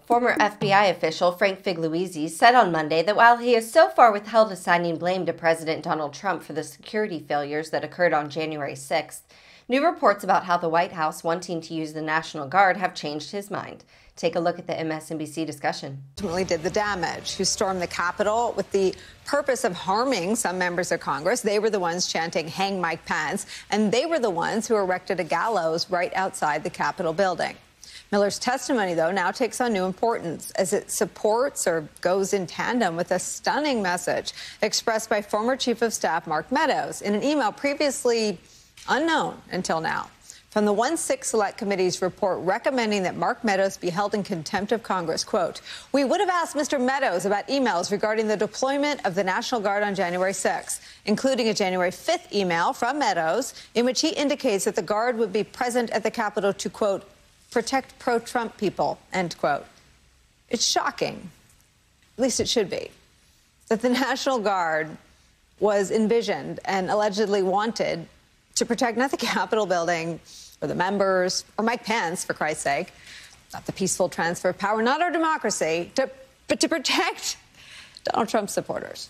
Former FBI official Frank Figliuzzi said on Monday that while he has so far withheld assigning blame to President Donald Trump for the security failures that occurred on January 6th, new reports about how the White House wanting to use the National Guard have changed his mind. Take a look at the MSNBC discussion. Ultimately did the damage, who stormed the Capitol with the purpose of harming some members of Congress. They were the ones chanting, "Hang Mike Pence," and they were the ones who erected a gallows right outside the Capitol building. Miller's testimony, though, now takes on new importance as it supports or goes in tandem with a stunning message expressed by former Chief of Staff Mark Meadows in an email previously unknown until now. From the 1-6 Select Committee's report recommending that Mark Meadows be held in contempt of Congress, quote, "We would have asked Mr. Meadows about emails regarding the deployment of the National Guard on January 6th, including a January 5th email from Meadows in which he indicates that the Guard would be present at the Capitol to, quote, protect pro-Trump people," end quote. It's shocking, at least it should be, that the National Guard was envisioned and allegedly wanted to protect not the Capitol building or the members or Mike Pence, for Christ's sake, not the peaceful transfer of power, not our democracy, but to protect Donald Trump supporters.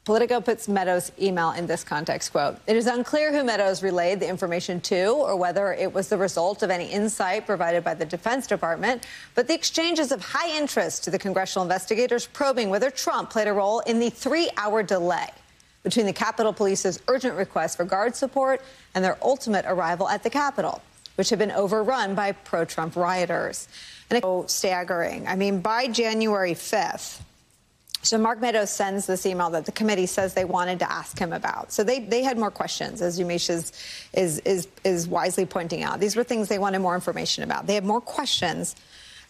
Politico puts Meadows' email in this context, quote, "It is unclear who Meadows relayed the information to or whether it was the result of any insight provided by the Defense Department, but the exchange is of high interest to the congressional investigators probing whether Trump played a role in the 3-hour delay between the Capitol Police's urgent request for Guard support and their ultimate arrival at the Capitol, which had been overrun by pro-Trump rioters." And it's so staggering. I mean, by January 5th, so Mark Meadows sends this email that the committee says they wanted to ask him about. So they had more questions, as Yamiche is wisely pointing out. These were things they wanted more information about. They had more questions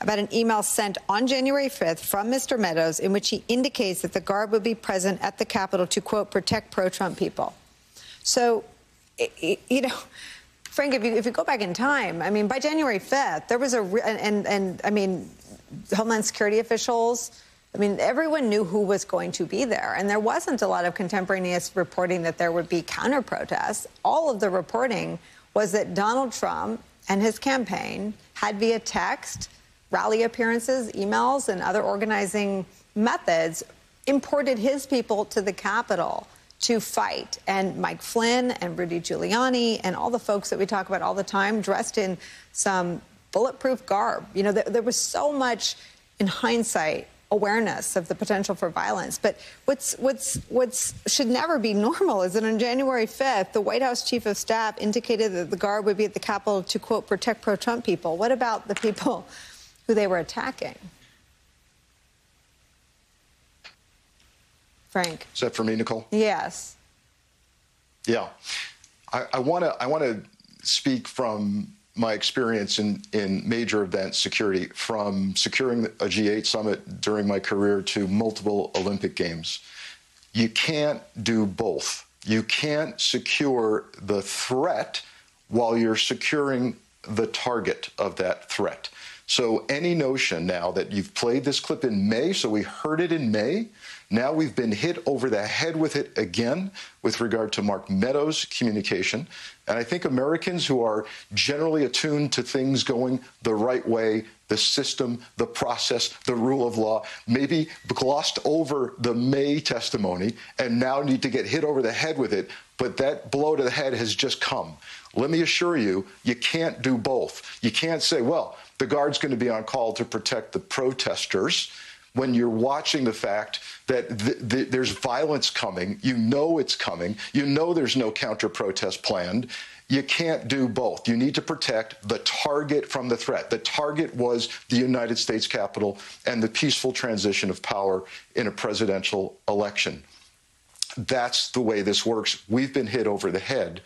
about an email sent on January 5th from Mr. Meadows in which he indicates that the Guard would be present at the Capitol to, quote, protect pro-Trump people. So, you know, Frank, if you go back in time, I mean, by January 5th, there was I mean, Homeland Security officials, I mean, everyone knew who was going to be there, and there wasn't a lot of contemporaneous reporting that there would be counter-protests. All of the reporting was that Donald Trump and his campaign had via text, rally appearances, emails, and other organizing methods imported his people to the Capitol to fight. And Mike Flynn and Rudy Giuliani and all the folks that we talk about all the time dressed in some bulletproof garb. You know, there was so much, in hindsight, awareness of the potential for violence. But what's should never be normal is that on January 5th, the White House Chief of Staff indicated that the Guard would be at the Capitol to, quote, protect pro-Trump people. What about the people who they were attacking? Frank. Is that for me, Nicole? Yes. Yeah. I want to speak from my experience in major event security, from securing a G8 summit during my career to multiple Olympic Games. You can't do both. You can't secure the threat while you're securing the target of that threat. So any notion now that you've played this clip in May, so we heard it in May, now we've been hit over the head with it again with regard to Mark Meadows' communication. And I think Americans who are generally attuned to things going the right way, the system, the process, the rule of law, maybe glossed over the May testimony and now need to get hit over the head with it. But that blow to the head has just come. Let me assure you, you can't do both. You can't say, well, the Guard's going to be on call to protect the protesters when you're watching the fact that there's violence coming. You know it's coming. You know there's no counter-protest planned. You can't do both. You need to protect the target from the threat. The target was the United States Capitol and the peaceful transition of power in a presidential election. That's the way this works. We've been hit over the head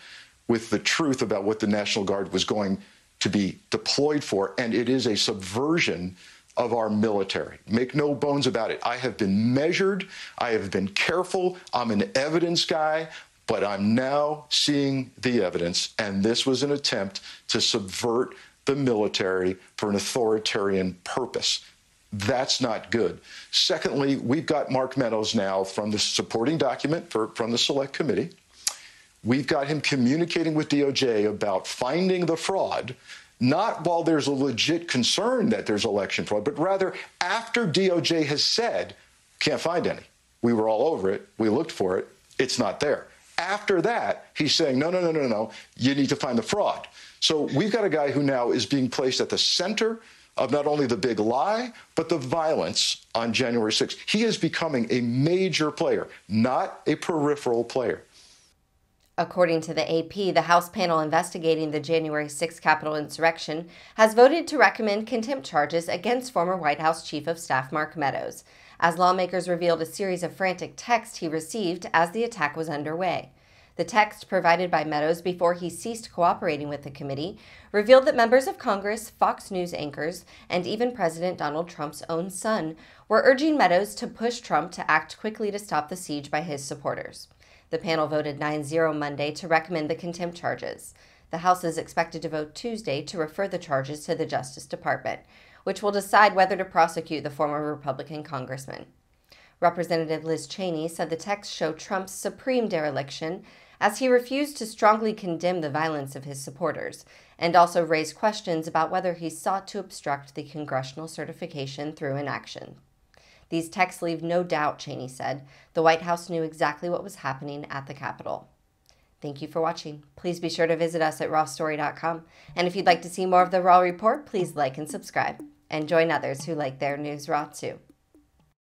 with the truth about what the National Guard was going to be deployed for, and it is a subversion of our military. Make no bones about it. I have been measured. I have been careful. I'm an evidence guy, but I'm now seeing the evidence, and this was an attempt to subvert the military for an authoritarian purpose. That's not good. Secondly, we've got Mark Meadows now from the supporting document from the Select Committee. We've got him communicating with DOJ about finding the fraud. not while there's a legit concern that there's election fraud, but rather after DOJ has said, can't find any. We were all over it. We looked for it. It's not there. After that, he's saying, no, you need to find the fraud. So we've got a guy who now is being placed at the center of not only the big lie, but the violence on January 6th. He is becoming a major player, not a peripheral player. According to the AP, the House panel investigating the January 6th Capitol insurrection has voted to recommend contempt charges against former White House Chief of Staff Mark Meadows, as lawmakers revealed a series of frantic texts he received as the attack was underway. The text provided by Meadows before he ceased cooperating with the committee revealed that members of Congress, Fox News anchors, and even President Donald Trump's own son were urging Meadows to push Trump to act quickly to stop the siege by his supporters. The panel voted 9-0 Monday to recommend the contempt charges. The House is expected to vote Tuesday to refer the charges to the Justice Department, which will decide whether to prosecute the former Republican congressman. Representative Liz Cheney said the texts show Trump's supreme dereliction as he refused to strongly condemn the violence of his supporters and also raised questions about whether he sought to obstruct the congressional certification through inaction. These texts leave no doubt, Cheney said. The White House knew exactly what was happening at the Capitol. Thank you for watching. Please be sure to visit us at rawstory.com. And if you'd like to see more of the Raw Report, please like and subscribe. And join others who like their news raw too.